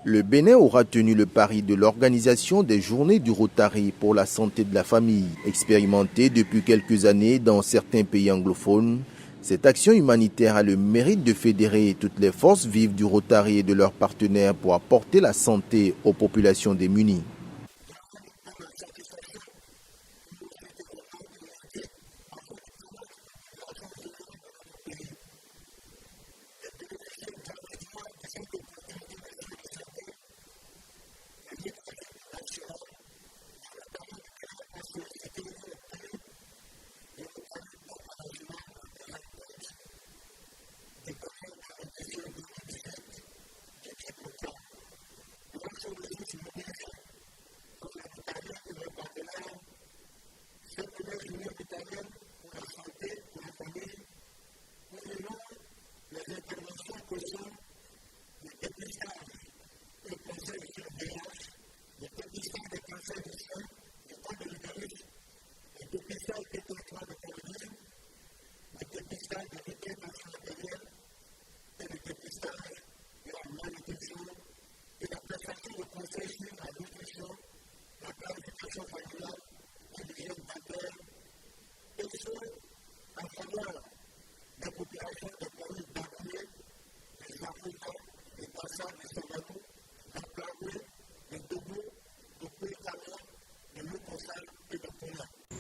Le Bénin aura tenu le pari de l'organisation des journées du Rotary pour la santé de la famille. Expérimentée depuis quelques années dans certains pays anglophones, cette action humanitaire a le mérite de fédérer toutes les forces vives du Rotary et de leurs partenaires pour apporter la santé aux populations démunies.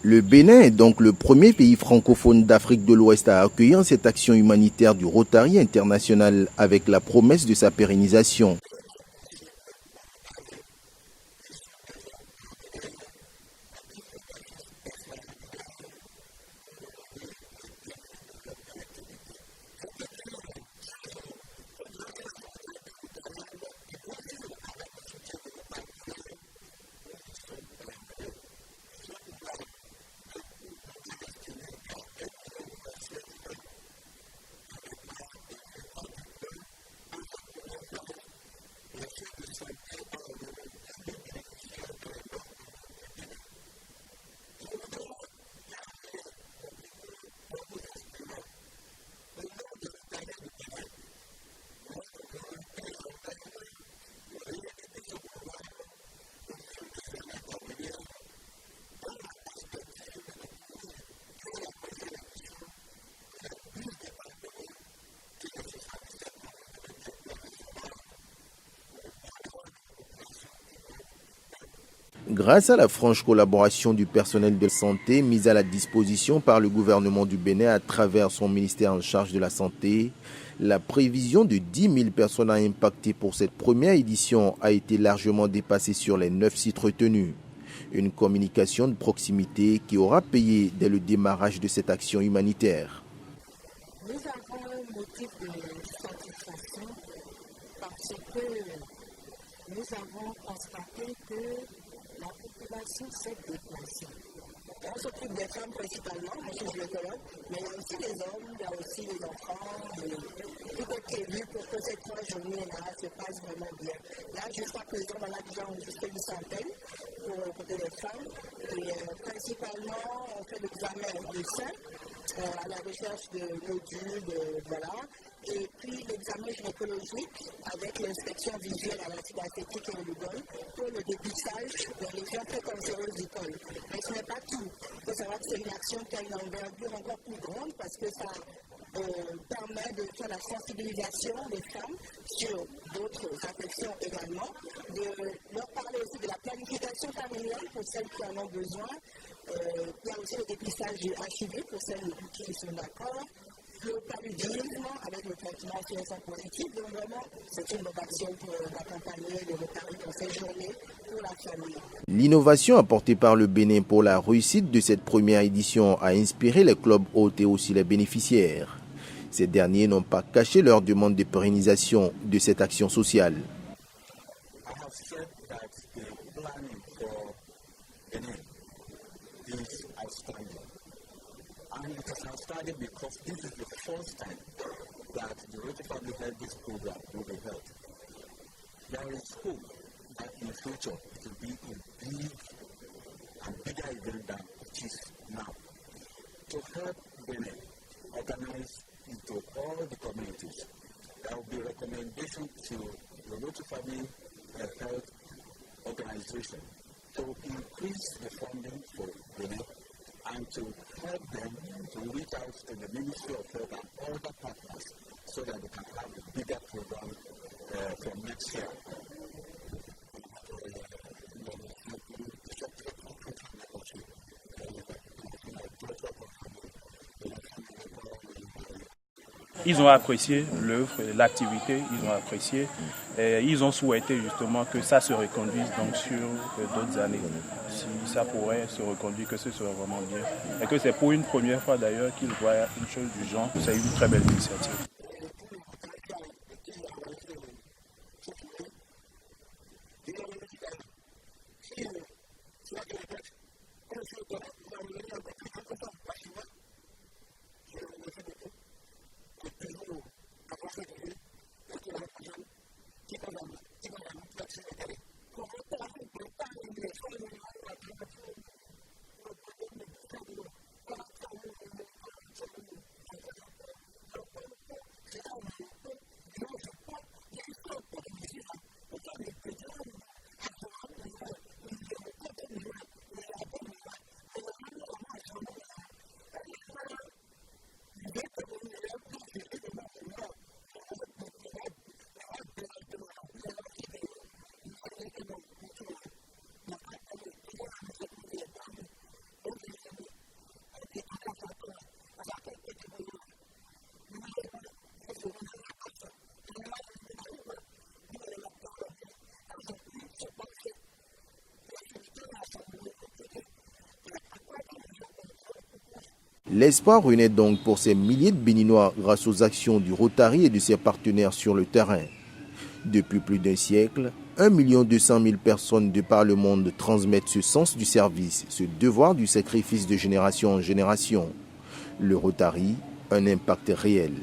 Le Bénin est donc le premier pays francophone d'Afrique de l'Ouest à accueillir cette action humanitaire du Rotary International avec la promesse de sa pérennisation. Grâce à la franche collaboration du personnel de santé mise à la disposition par le gouvernement du Bénin à travers son ministère en charge de la santé, la prévision de 10 000 personnes impactées pour cette première édition a été largement dépassée sur les 9 sites retenus. Une communication de proximité qui aura payé dès le démarrage de cette action humanitaire. Nous avons un motif de satisfaction parce que nous avons constaté que la population s'est déplacée. On s'occupe des femmes principalement, je suis gynécologue, mais il y a aussi les hommes, il y a aussi les enfants. Tout est prévu pour que ces 3 journées-là se passent vraiment bien. Là, jusqu'à présent, on a déjà enregistré une centaine pour le côté des femmes. Et principalement, on fait l'examen du sein à la recherche de nodules, voilà. Et puis l'examen gynécologique avec l'inspection visuelle à l'acide acétique et au Lugol pour le dépistage des lésions précancéreuses du col. Mais ce n'est pas tout. Il faut savoir que c'est une action qui a une envergure encore plus grande parce que ça permet de faire la sensibilisation des femmes sur d'autres affections également, de leur parler aussi de la planification familiale pour celles qui en ont besoin. Il y a aussi le dépistage du HIV pour celles qui sont d'accord. Le paludisme avec le traitement qui est positif. Donc vraiment, c'est une bonne action pour accompagner les Rotary dans ces journées pour la famille. L'innovation apportée par le Bénin pour la réussite de cette première édition a inspiré les clubs hôtes et aussi les bénéficiaires. Ces derniers n'ont pas caché leur demande de pérennisation de cette action sociale. And it has outstanding because this is the first time that the Rotary Family Health this program will be held. There is hope that in the future it will be a big and bigger event than it is now. To help Benin organize into all the communities, there will be a recommendation to the Rotary Family a health organization to increase the funding for Benin and to help them to reach out to the Ministry of Health and other partners so that they can have a bigger program from next year. Ils ont apprécié l'œuvre, l'activité, ils ont apprécié. Et ils ont souhaité justement que ça se reconduise donc sur d'autres années. Si ça pourrait se reconduire, que ce soit vraiment bien. Et que c'est pour une première fois d'ailleurs qu'ils voient une chose du genre. C'est une très belle initiative. L'espoir renaît donc pour ces milliers de Béninois grâce aux actions du Rotary et de ses partenaires sur le terrain. Depuis plus d'un siècle, 1 200 000 personnes de par le monde transmettent ce sens du service, ce devoir du sacrifice de génération en génération. Le Rotary, un impact réel.